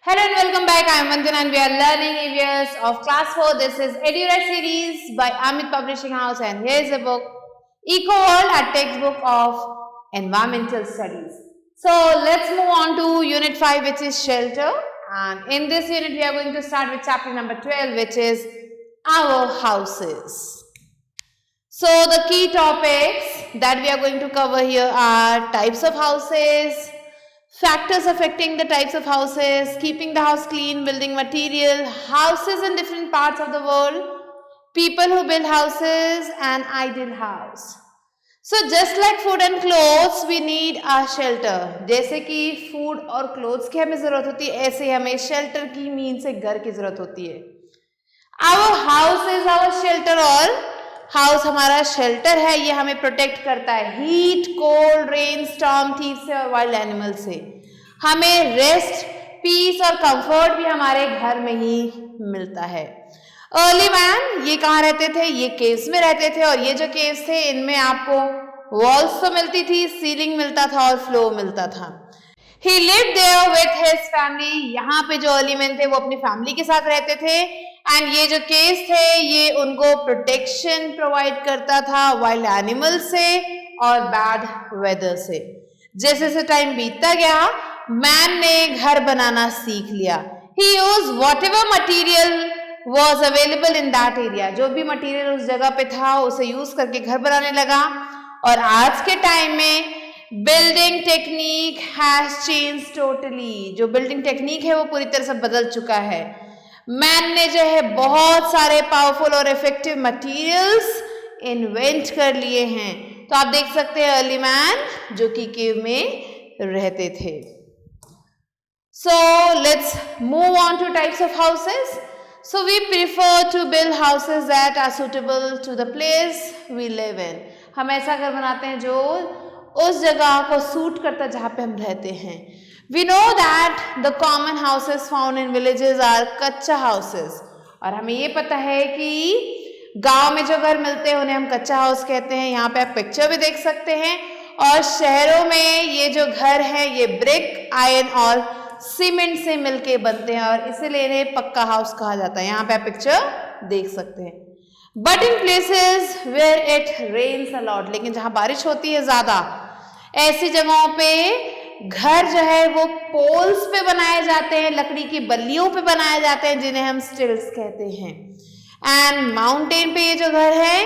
Hello and welcome back. I am Vandana and we are learning EVS of class 4. This is EduRed series by Amit Publishing House and here is a book, Eco World, a textbook of environmental studies. So let's move on to unit 5, which is shelter, and in this unit we are going to start with chapter number 12, which is our houses. So the key topics that we are going to cover here are types of houses, factors affecting the types of houses, keeping the house clean, building material, houses in different parts of the world, people who build houses, and ideal house. So just like food and clothes, we need a shelter. जैसे कि food और clothes की हमें ज़रूरत होती है, ऐसे हमें shelter की mean से घर की ज़रूरत होती है. Our house is our shelter और हाउस हमारा शेल्टर है, ये हमें प्रोटेक्ट करता है heat, cold, rain, storm, thief से और वाइल्ड एनिमल से. हमें रेस्ट, पीस और कंफर्ट भी हमारे घर में ही मिलता है. अर्ली मैन ये कहाँ रहते थे? ये केव्स में रहते थे और ये जो केव्स थे इनमें आपको वॉल्स तो मिलती थी, सीलिंग मिलता था और फ्लोर मिलता था. He lived there with his family. यहाँ पे जो अर्ली मैन थे वो अपनी फैमिली के साथ रहते थे एंड ये जो केव्स थे ये उनको प्रोटेक्शन प्रोवाइड करता था वाइल्ड एनिमल से और बैड वेदर से. जैसे जैसे टाइम बीतता गया मैन ने घर बनाना सीख लिया. He used whatever material was available in that area. जो भी मटेरियल उस जगह पे था उसे यूज करके घर बनाने लगा. और आज के टाइम में building technique has change totally. जो बिल्डिंग टेक्निक है वो पूरी तरह से बदल चुका है. मैन ने जो है बहुत सारे पावरफुल और इफेक्टिव मटेरियल्स इन्वेंट कर लिए हैं. तो आप देख सकते हैं अर्ली मैन जो कि केव में रहते थे. So let's move on to types of houses. So we prefer to build houses that are suitable to the place we live in. हम ऐसा घर बनाते हैं जो उस जगह को सूट करता जहाँ पे हम रहते हैं. We know that the common houses found in villages are कच्चा houses. और हमें ये पता है कि गांव में जो घर मिलते हैं उन्हें हम कच्चा हाउस कहते हैं. यहाँ पे आप पिक्चर भी देख सकते हैं. और शहरों में ये जो घर हैं ये ब्रिक, आयरन और सीमेंट से मिलके बनते हैं और इसीलिए इन्हें पक्का हाउस कहा जाता है. यहाँ पे आप पिक्चर देख सकते हैं. But in places where it rains a lot, लेकिन जहाँ बारिश होती है ज़्यादा ऐसी जगहों पे घर जो है वो पोल्स पे बनाए जाते हैं, लकड़ी की बल्लियों पे बनाए जाते हैं जिन्हें हम स्टिल्स कहते हैं. एंड माउंटेन पे ये जो घर है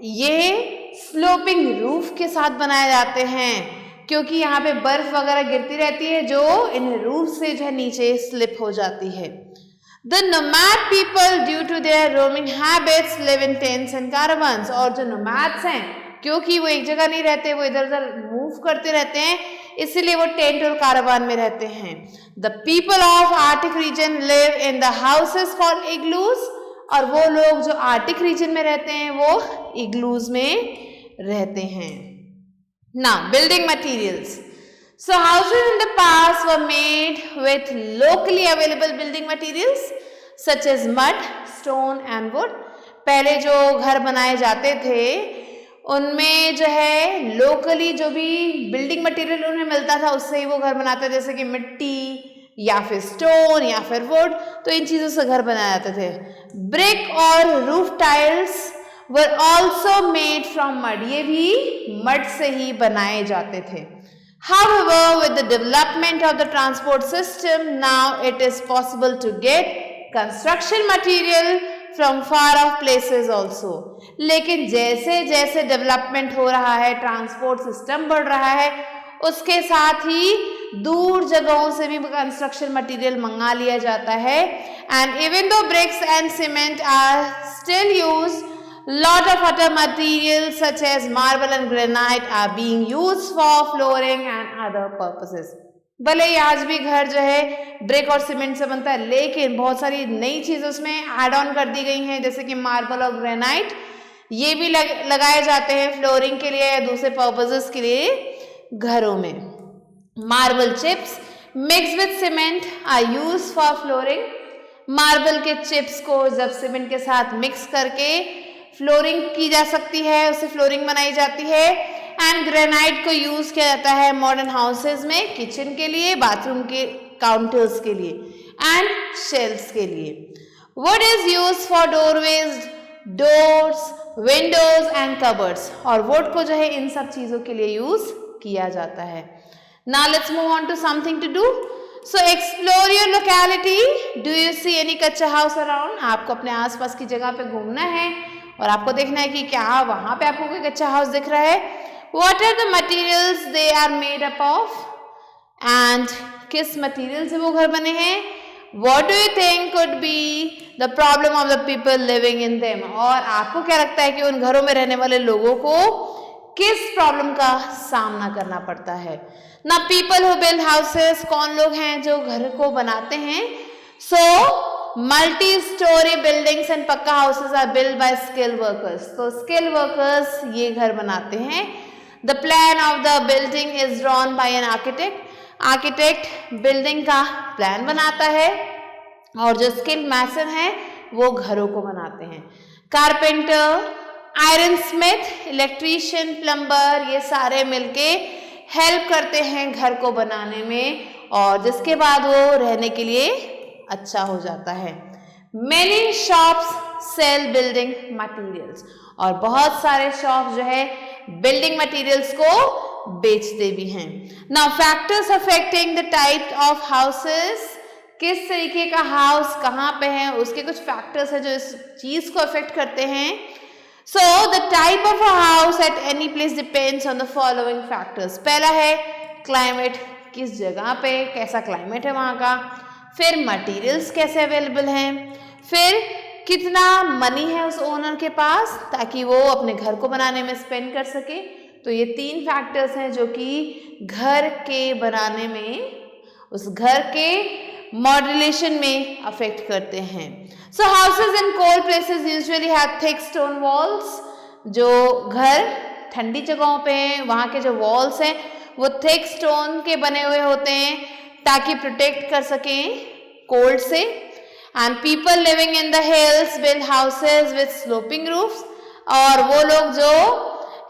ये स्लोपिंग रूफ के साथ बनाए जाते हैं क्योंकि यहाँ पे बर्फ वगैरह गिरती रहती है जो इन रूफ से जो है नीचे स्लिप हो जाती है. The nomad people due to their roaming habits live in tents and caravans. और जो nomads हैं क्योंकि वो एक जगह नहीं रहते, वो इधर उधर मूव करते रहते हैं, इसीलिए वो टेंट और कारवान में रहते हैं. The people of Arctic region live in the houses called igloos. और वो लोग जो आर्टिक रीजन में रहते हैं वो इग्लूज में रहते हैं. Now, building materials. So houses in the past were made with locally available building materials such as mud, stone and wood. पहले जो घर बनाए जाते थे उनमें जो है लोकली जो भी बिल्डिंग मटेरियल उन्हें मिलता था उससे ही वो घर बनाते थे, जैसे कि मिट्टी या फिर स्टोन या फिर वुड. तो इन चीज़ों से घर बनाए जाते थे. ब्रिक और roof tiles were also made from mud. ये भी मड से ही बनाए जाते थे. However, with the development of the transport system, now it is possible to get construction material from far off places also. लेकिन जैसे जैसे डेवलपमेंट हो रहा है, ट्रांसपोर्ट सिस्टम बढ़ रहा है, उसके साथ ही दूर जगहों से भी कंस्ट्रक्शन मटेरियल मंगा लिया जाता है. And even though bricks and cement are still used, lot of other materials such as marble and granite are being used for flooring and other purposes. भले ही आज भी घर जो है ब्रिक और सीमेंट से बनता है लेकिन बहुत सारी नई चीज़ उसमें ऐड ऑन कर दी गई हैं, जैसे कि मार्बल और ग्रेनाइट. ये भी लगाए जाते हैं फ्लोरिंग के लिए या दूसरे पर्पसेस के लिए घरों में. Marble chips mix with cement are use for flooring. Marble के चिप्स को जब सीमेंट के साथ मिक्स करके फ्लोरिंग की जा सकती है, उससे फ्लोरिंग बनाई जाती है. एंड ग्रेनाइट को यूज किया जाता है मॉडर्न हाउसेज में किचन के लिए, बाथरूम के काउंटर्स के लिए. एंड शेल्व्स के लिए। Would is use for doorways, doors, Windows and cupboards, और वुड को जो है इन सब चीजों के लिए यूज किया जाता है। Now let's move on to something to do. So explore your locality. Do you see any kachcha house around? आपको अपने आसपास की जगह पे घूमना है और आपको देखना है कि क्या वहां पे आपको कोई कच्चा हाउस दिख रहा है। What are the materials they are made up of? And किस मटेरियल से वो घर बने हैं? What do you think could be the problem of the people living in them? और आपको क्या लगता है कि उन घरों में रहने वाले लोगों को किस प्रॉब्लम का सामना करना पड़ता है? ना पीपल हु बिल्ड हाउसेस, कौन लोग हैं जो घर को बनाते हैं? So multi storey buildings and pucca houses are build by skill workers. तो स्किल वर्कर्स ये घर बनाते हैं। The plan of the building is drawn by an architect. Architect building का प्लान बनाता है और जो स्किल मैसन है वो घरों को बनाते हैं। Carpenter, iron Smith, electrician, plumber, ये सारे मिलके हेल्प करते हैं घर को बनाने में और जिसके बाद वो रहने के लिए अच्छा हो जाता है। Many shops sell building materials, और बहुत सारे शॉप जो है बिल्डिंग मटेरियल्स को बेचते भी हैं। Now factors affecting the type of houses, किस तरीके का हाउस कहाँ पे है उसके कुछ फैक्टर्स है जो इस चीज को अफेक्ट करते हैं। So the type of a house at any place depends on the following factors। पहला है क्लाइमेट, किस जगह पे कैसा क्लाइमेट है वहाँ का, फिर मटेरियल्स कैसे अवेलेबल हैं, फिर कितना मनी है उस ओनर के पास ताकि वो अपने घर को बनाने में स्पेंड कर सके। तो ये 3 फैक्टर्स हैं जो कि घर के बनाने में, उस घर के मॉड्यूलेशन में अफेक्ट करते हैं। So houses in cold places usually have thick stone walls. जो घर ठंडी जगहों पे हैं वहाँ के जो वॉल्स हैं वो थिक स्टोन के बने हुए होते हैं ताकि प्रोटेक्ट कर सकें कोल्ड से। And people living in the hills build houses with sloping roofs, और वो लोग जो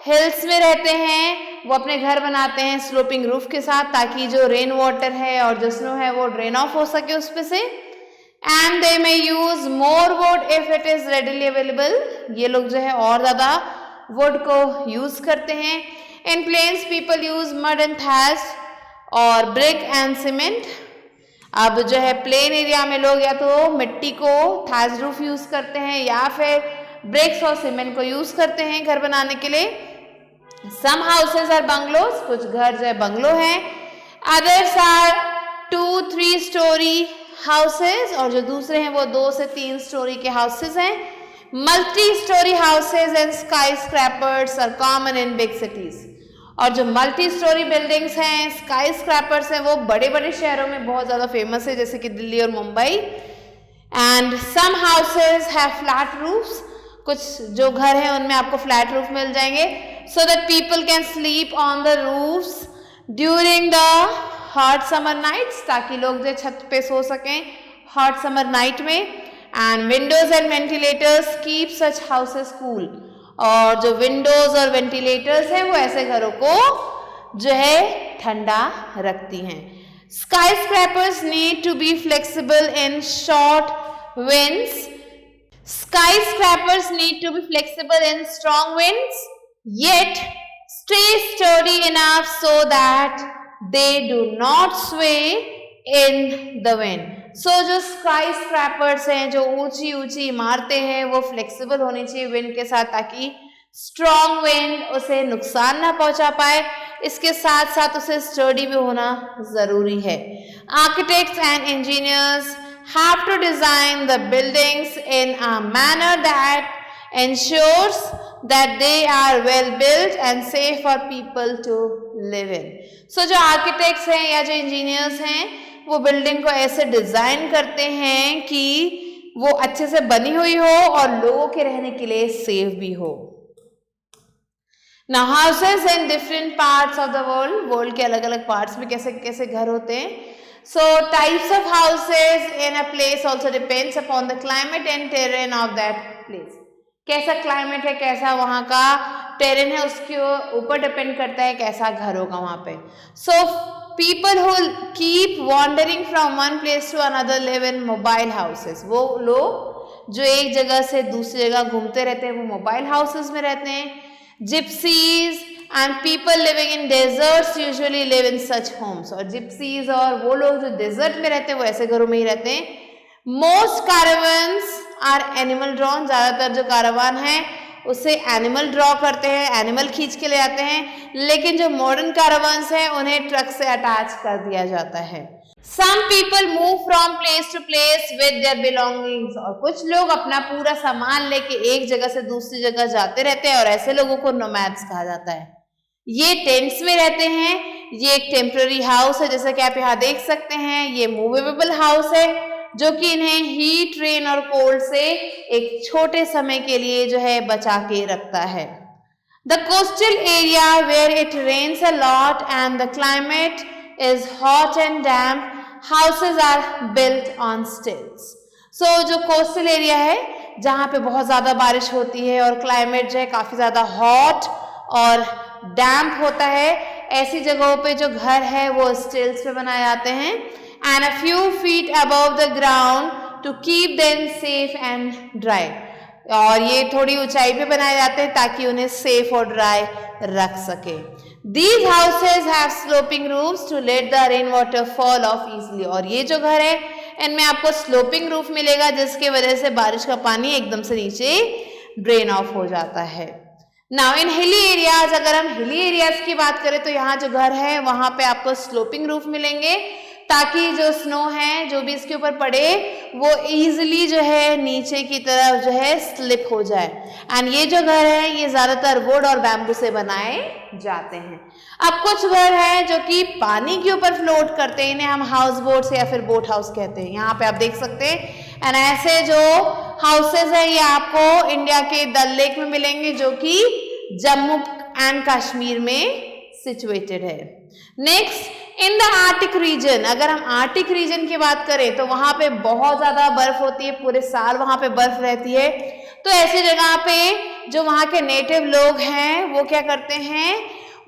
हिल्स में रहते हैं वो अपने घर बनाते हैं स्लोपिंग रूफ के साथ ताकि जो रेन वाटर है और जो स्नो है वो ड्रेन ऑफ हो सके उस पे से। And they may use more would if it is readily available. ये लोग जो है और ज्यादा वुड को यूज करते हैं। In plains people use mud and thatch और ब्रिक एंड सीमेंट। अब जो है प्लेन एरिया में लोग या तो मिट्टी को थैच रूफ यूज करते हैं या फिर ब्रिक्स और सीमेंट को यूज करते हैं घर बनाने के लिए। सम हाउसेज आर बंगलोज, कुछ घर जो है बंगलो हैं। अदर्स आर 2-3 स्टोरी हाउसेज, और जो दूसरे हैं वो 2 से 3 स्टोरी के हाउसेज हैं। Multi storey houses and skyscrapers are common in big cities, और जो मल्टी स्टोरी बिल्डिंग्स हैं, स्काई स्क्रैपर्स हैं, वो बड़े बड़े शहरों में बहुत ज़्यादा फेमस है जैसे कि दिल्ली और Mumbai. And some houses have flat roofs, कुछ जो घर हैं उनमें आपको फ्लैट रूफ मिल जाएंगे so that people can sleep on the roofs during the hot summer nights, ताकि लोग जो छत पे सो सकें हॉट समर नाइट में। And windows and ventilators keep such houses cool, और जो विंडोज और वेंटिलेटर्स हैं वो ऐसे घरों को जो है ठंडा रखती हैं। Skyscrapers need to be flexible in short winds. Skyscrapers need to be flexible in strong winds, yet stay sturdy enough so that they do not sway in the wind. So जो skyscrapers हैं, जो ऊंची ऊंची इमारतें हैं, वो flexible होनी चाहिए wind के साथ ताकि strong wind उसे नुकसान ना पहुंचा पाए। इसके साथ साथ उसे sturdy भी होना जरूरी है। Architects and engineers have to design the buildings in a manner that ensures that they are well built and safe for people to live in. So जो architects हैं या जो engineers हैं वो बिल्डिंग को ऐसे डिजाइन करते हैं कि वो अच्छे से बनी हुई हो और लोगों के रहने के लिए सेफ भी हो। Now houses in different parts of the world के अलग अलग पार्ट्स में कैसे कैसे घर होते हैं। So types of houses in a place also depends upon the climate and terrain of that place. कैसा क्लाइमेट है, कैसा वहाँ का टेरेन है, उसके ऊपर डिपेंड करता है कैसा घर होगा वहाँ पे। So people who keep wandering from one place to another live in mobile houses. वो लोग जो एक जगह से दूसरी जगह घूमते रहते हैं वो मोबाइल हाउसेस में रहते हैं. Gypsies and people living in deserts usually live in such homes. और gypsies और वो लोग जो डेजर्ट में रहते हैं वो ऐसे घरों में ही रहते हैं. Most caravans are animal drawn. ज़्यादातर जो कारवान है उसे एनिमल ड्रॉ करते हैं, एनिमल खींच के ले आते हैं. लेकिन जो मॉडर्न कारवान्स हैं उन्हें ट्रक से अटैच कर दिया जाता है. Some people move from place to place with their belongings. और कुछ लोग अपना पूरा सामान लेके एक जगह से दूसरी जगह जाते रहते हैं और ऐसे लोगों को नोमैड्स कहा जाता है. ये टेंट्स में रहते हैं. ये एक टेम्पररी हाउस है जैसा कि आप यहाँ देख सकते हैं. ये मूवेबल हाउस है जो कि इन्हें हीट, रेन और कोल्ड से एक छोटे समय के लिए जो है बचा के रखता है. The coastal area where it rains a lot and the climate is hot and damp, houses are built on stilts. So जो कोस्टल एरिया है जहाँ पे बहुत ज़्यादा बारिश होती है और क्लाइमेट जो है काफ़ी ज़्यादा हॉट और डैम्प होता है, ऐसी जगहों पे जो घर है वो स्टिल्स पे बनाए जाते हैं. And a few feet above the ground to keep them safe and dry. और ये थोड़ी ऊंचाई पे बनाए जाते हैं ताकि उन्हें सेफ और ड्राई रख सके. These houses have sloping roofs to let the rain water fall off easily. और ये जो घर है इनमें आपको स्लोपिंग रूफ मिलेगा जिसकी वजह से बारिश का पानी एकदम से नीचे ड्रेन ऑफ हो जाता है. Now in hilly areas, अगर हम हिली एरियाज की बात करें तो यहाँ जो घर है वहाँ पे आपको स्लोपिंग रूफ मिलेंगे ताकि जो स्नो है जो भी इसके ऊपर पड़े वो इजीली जो है नीचे की तरफ जो है स्लिप हो जाए. एंड ये जो घर है ये ज़्यादातर वुड और बैम्बू से बनाए जाते हैं. अब कुछ घर हैं जो कि पानी के ऊपर फ्लोट करते हैं, इन्हें हम हाउस बोट्स या फिर बोट हाउस कहते हैं. यहाँ पे आप देख सकते हैं. एंड ऐसे जो हाउसेज हैं ये आपको इंडिया के डल लेक में मिलेंगे जो कि जम्मू एंड कश्मीर में सिचुएटेड है. Next, in the Arctic region, अगर हम आर्टिक रीजन की बात करें तो वहां पे बहुत ज्यादा बर्फ होती है, पूरे साल वहां पे बर्फ रहती है. तो ऐसी जगह पे जो वहां के नेटिव लोग हैं वो क्या करते हैं,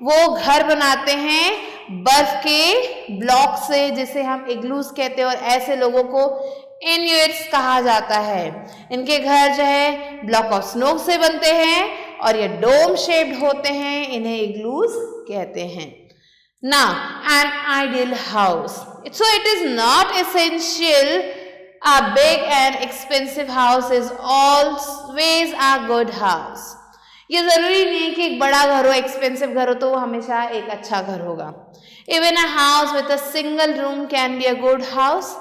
वो घर बनाते हैं बर्फ के ब्लॉक से जिसे हम इग्लूस कहते हैं. और ऐसे लोगों को इन्यूइट्स कहा जाता है. इनके घर जो है ब्लॉक ऑफ स्नो से बनते हैं और ये डोम शेप्ड होते हैं, इन्हें इग्लूस कहते हैं. Now, an ideal house. So it is not essential a big and expensive house is always a good house. ये जरूरी नहीं है कि एक बड़ा घर हो, एक्सपेंसिव घर हो तो वो हमेशा एक अच्छा घर होगा. Even a house with a single room can be a good house.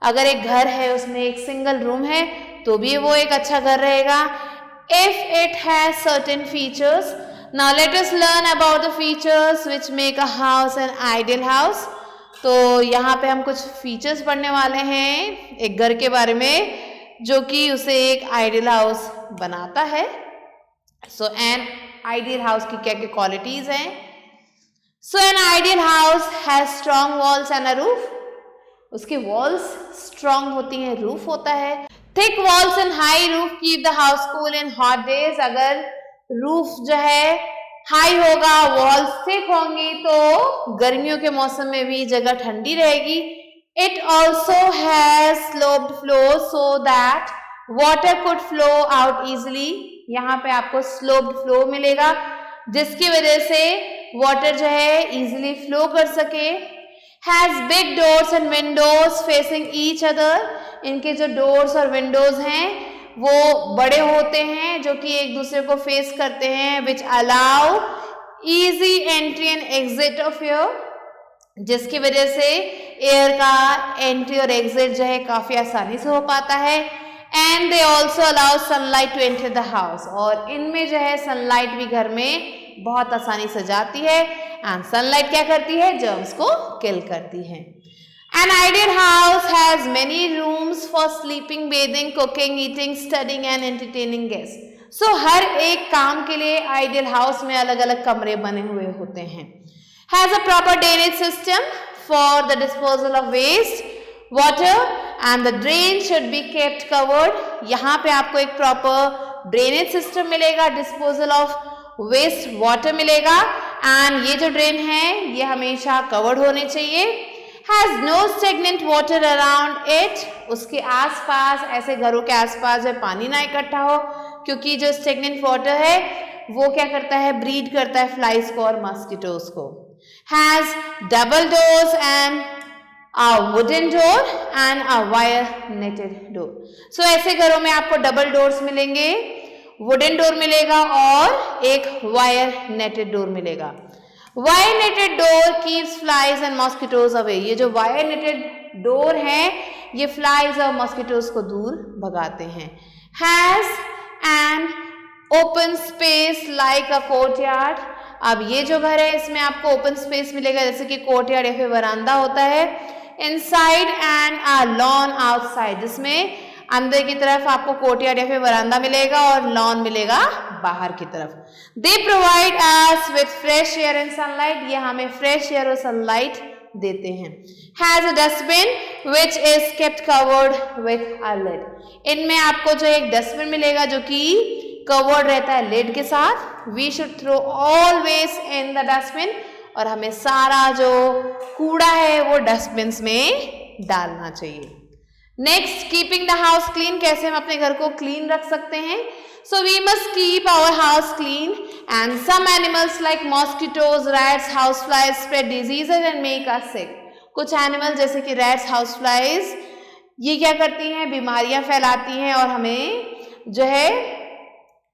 अगर एक घर है उसमें एक सिंगल रूम है तो भी वो एक अच्छा घर रहेगा. If it has certain features. Now let us learn about the features which make a house an ideal house. तो यहाँ पे हम कुछ फीचर्स पढ़ने वाले हैं एक घर के बारे में जो कि उसे एक आइडियल हाउस बनाता है. सो एन आइडियल हाउस की क्या क्या क्वालिटीज हैं. So an ideal house has strong walls and a roof. उसकी वॉल्स स्ट्रॉन्ग होती हैं, रूफ होता है. Thick walls and high roof keep the house cool in hot days. अगर रूफ जो है हाई होगा, वॉल्स थिक होंगी तो गर्मियों के मौसम में भी जगह ठंडी रहेगी. It also has sloped flow so that water could flow out easily. यहाँ पे आपको स्लोप्ड फ्लो मिलेगा जिसकी वजह से वाटर जो है इजिली फ्लो कर सके. Has big doors and Windows facing each other. इनके जो डोर्स और विंडोज हैं वो बड़े होते हैं जो कि एक दूसरे को फेस करते हैं. Which allow easy entry and exit of air, जिसकी वजह से एयर का एंट्री और एग्जिट जो है काफी आसानी से हो पाता है. And they also allow sunlight to enter the house. और इनमें जो है सनलाइट भी घर में बहुत आसानी से जाती है. एंड सनलाइट क्या करती है, जर्म्स को किल करती है. An ideal house has many rooms for sleeping, bathing, cooking, eating, studying and entertaining guests. So हर एक काम के लिए आइडियल हाउस में अलग अलग कमरे बने हुए होते हैं. Has a proper drainage system for the disposal of waste, water and the drain should be kept covered. यहाँ पे आपको एक proper drainage system मिलेगा, disposal of waste water मिलेगा एंड ये जो ड्रेन है ये हमेशा कवर्ड होने चाहिए। Has no stagnant water around it, उसके आसपास, ऐसे घरों के आसपास जो पानी ना इकट्ठा हो, क्योंकि जो स्टेगनेंट वाटर है वो क्या करता है, ब्रीड करता है फ्लाइज को और मॉस्किटोज को। Has double doors and a wooden door and a wire netted door. So ऐसे घरों में आपको डबल डोर्स मिलेंगे, वुडन डोर मिलेगा और एक वायर नेटेड डोर मिलेगा। Wire netted door keeps flies and mosquitoes away. ये जो वायर नेटेड डोर है ये फ्लाइज और मॉस्किटोज को दूर भगाते हैं। Has an open space like a courtyard. अब ये जो घर है इसमें आपको ओपन स्पेस मिलेगा, जैसे कि कोर्टयार्ड या फिर वरांदा होता है। Inside and a lawn outside, जिसमें अंदर की तरफ आपको कोर्टयार्ड या फिर वरांदा मिलेगा और लॉन मिलेगा बाहर की तरफ। They provide us with fresh air and sunlight, ये हमें फ्रेश एयर और सनलाइट देते हैं। Has a dustbin which is kept covered with a lid. इनमें आपको जो एक डस्टबिन मिलेगा जो कि कवर्ड रहता है लिड के साथ। We should throw all waste in the dustbin, और हमें सारा जो कूड़ा है वो डस्टबिन में डालना चाहिए। Next, keeping the house clean, कैसे हम अपने घर को क्लीन रख सकते हैं। So we must keep our house clean and some animals like mosquitoes, rats, house flies spread diseases and make us sick. कुछ एनिमल जैसे कि रैट्स, हाउस फ्लाइज, ये क्या करती हैं, बीमारियां फैलाती हैं और हमें जो है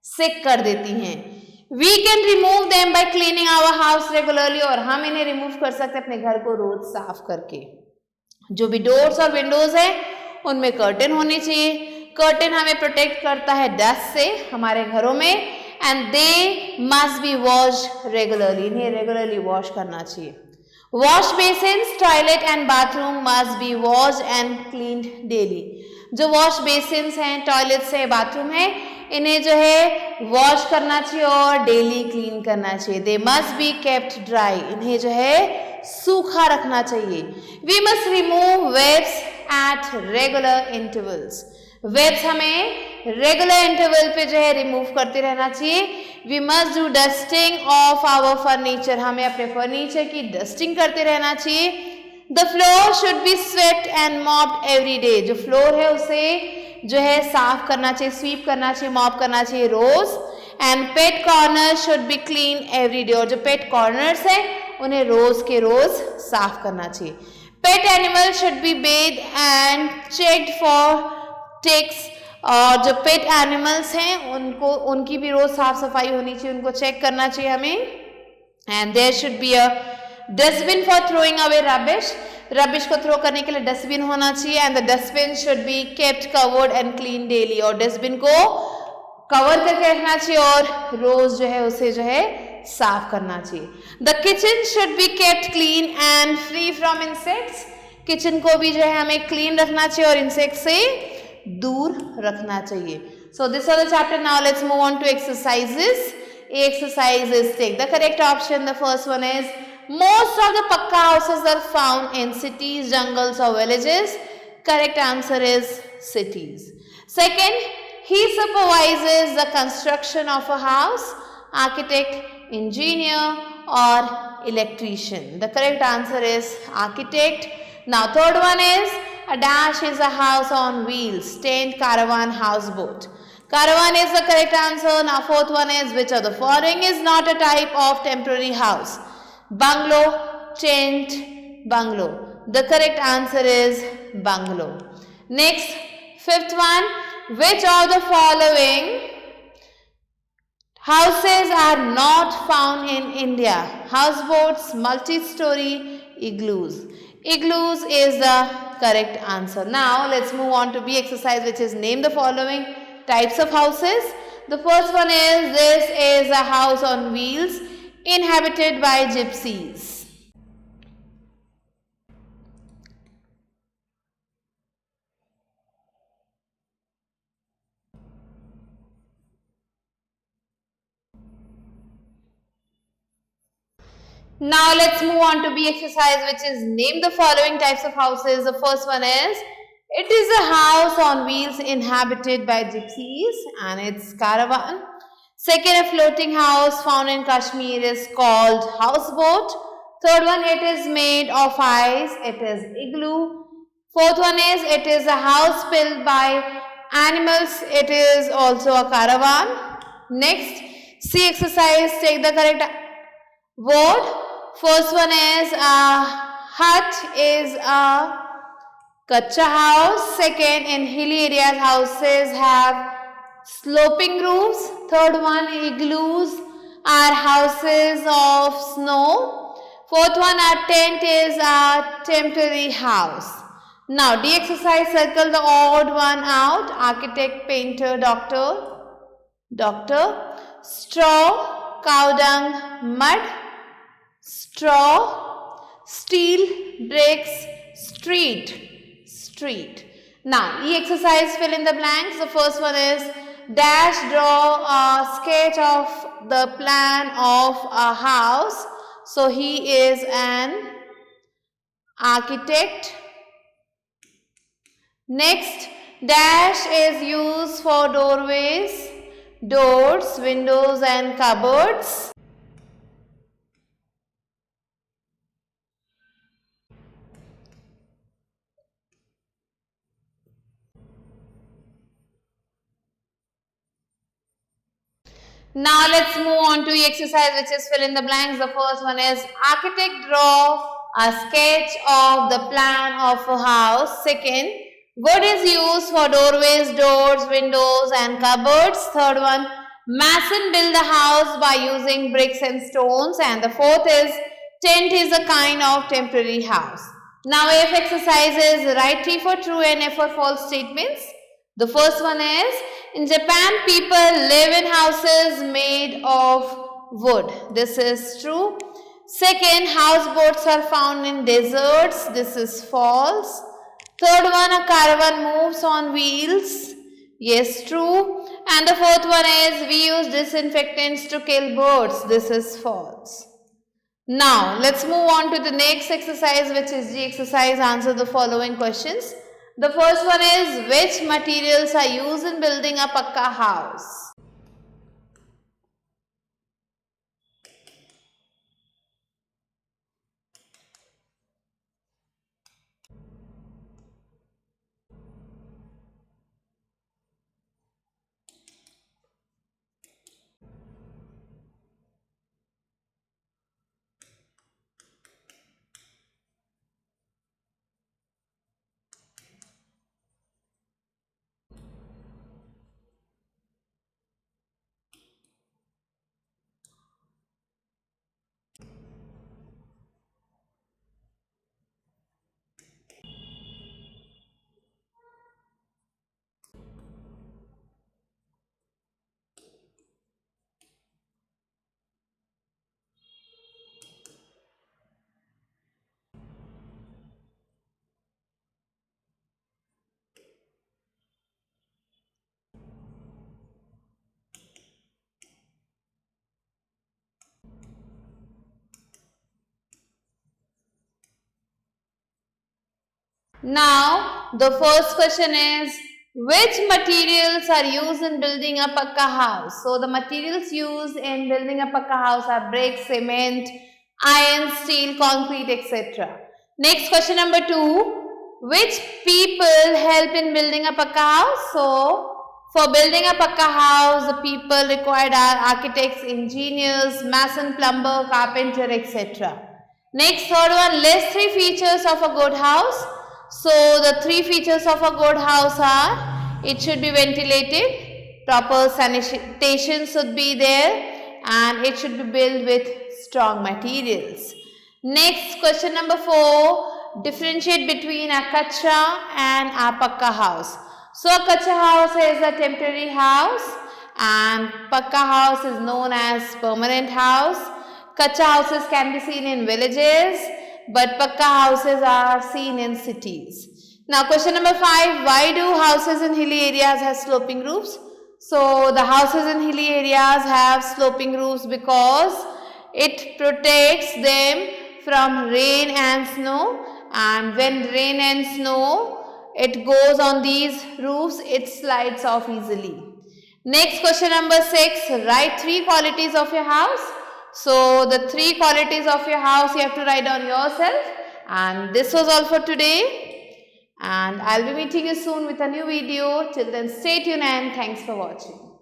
सिक कर देती हैं। We can remove them by cleaning our house regularly, और हम इन्हें रिमूव कर सकते हैं अपने घर को रोज साफ करके। जो भी डोर्स और विंडोज है उनमें कर्टेन होने चाहिए। कर्टेन हमें प्रोटेक्ट करता है डस्ट से हमारे घरों में, and they must be wash regularly, इन्हें रेगुलरली वॉश करना चाहिए। Wash basins, toilet and bathroom must be wash and cleaned daily. जो वॉश बेसिन्स हैं, टॉयलेट्स है, बाथरूम है, इन्हें जो है वॉश करना चाहिए और डेली क्लीन करना चाहिए। They must be kept dry, इन्हें जो है सूखा रखना चाहिए। We must remove webs at regular intervals, webs हमें रेगुलर इंटरवल पे जो है रिमूव करते रहना चाहिए। We must do dusting of our furniture, हमें अपने फर्नीचर की डस्टिंग करते रहना चाहिए। The floor should be swept and mopped every day, जो फ्लोर है उसे जो है साफ करना चाहिए, स्वीप करना चाहिए, मॉप करना चाहिए रोज। And pet corner should be clean every day, और जो पेट कॉर्नर्स हैं उन्हें रोज के रोज साफ करना चाहिए। Pet animal should be bathed and checked for ticks, और जो पेट एनिमल्स हैं उनको, उनकी भी रोज साफ सफाई होनी चाहिए, उनको चेक करना चाहिए हमें। And there should be a dustbin for throwing away rubbish, rubbish को थ्रो करने के लिए डस्टबिन होना चाहिए। And the dustbin should be kept covered and clean daily, और डस्टबिन को कवर करके रखना चाहिए और रोज जो है उसे जो है साफ करना चाहिए। The kitchen should be kept clean and free from insects, kitchen को भी जो है हमें क्लीन रखना चाहिए और इंसेक्ट से दूर रखना चाहिए। So this was the chapter. Now let's move on to exercises. Exercises, take the correct option. The first one is, most of the pakka houses are found in cities, jungles or villages. Correct answer is cities. Second, he supervises the construction of a house, architect, engineer or electrician. The correct answer is architect. Now third one is, a dash is a house on wheels, tent, caravan, houseboat. Caravan is the correct answer. Now fourth one is, which of the following is not a type of temporary house? Bungalow, tent, bungalow. The correct answer is bungalow. Next, fifth one, which of the following houses are not found in India? Houseboats, multi-story, igloos. Igloos is the correct answer. Now let's move on to B exercise, which is, name the following types of houses. The first one is, this is a house on wheels inhabited by gypsies. Now let's move on to B exercise, which is, name the following types of houses. The first one is, it is a house on wheels inhabited by gypsies and it's caravan. Second, a floating house found in Kashmir is called houseboat. Third one, it is made of ice, it is igloo. Fourth one is, it is a house built by animals, it is also a caravan. Next, C exercise, take the correct word. First one is a hut is a kacha house. Second, in hilly areas houses have sloping roofs. Third one, igloos are houses of snow. Fourth one, a tent is a temporary house. Now, D exercise, circle the odd one out. Architect, painter, doctor. Straw, cow dung, mud. Straw, steel, bricks, street. Now, E exercise, fill in the blanks. The first one is dash, draw a sketch of the plan of a house. So, he is an architect. Next, dash is used for doorways, doors, windows and cupboards. Now let's move on to the exercise which is fill in the blanks. The first one is architect draw a sketch of the plan of a house. Second, wood is used for doorways, doors, windows and cupboards. Third one, mason build a house by using bricks and stones. And the fourth is tent is a kind of temporary house. Now F exercise is write T for true and F for false statements. The first one is, in Japan, people live in houses made of wood. This is true. Second, houseboats are found in deserts. This is false. Third one, a caravan moves on wheels. Yes, true. And the fourth one is, we use disinfectants to kill birds. This is false. Now, let's move on to the next exercise, which is the exercise. Answer the following questions. The first one is, which materials are used in building a pakka house? Now, the first question is, which materials are used in building a pakka house? So, the materials used in building a pakka house are bricks, cement, iron, steel, concrete, etc. Next, question number 2. Which people help in building a pakka house? So, for building a pakka house, the people required are architects, engineers, mason, plumber, carpenter, etc. Next, third one, list 3 features of a good house. So, the 3 features of a good house are, it should be ventilated, proper sanitation should be there, and it should be built with strong materials. Next, question number 4, differentiate between a kacha and a pakka house. So, a kacha house is a temporary house and pakka house is known as permanent house. Kacha houses can be seen in villages, but pakka houses are seen in cities. Now, question number 5, why do houses in hilly areas have sloping roofs? So, the houses in hilly areas have sloping roofs because it protects them from rain and snow, and when rain and snow it goes on these roofs, it slides off easily. Next question number 6. Write 3 qualities of your house. So the 3 qualities of your house you have to write down yourself. And this was all for today. And I'll be meeting you soon with a new video. Till then, stay tuned and thanks for watching.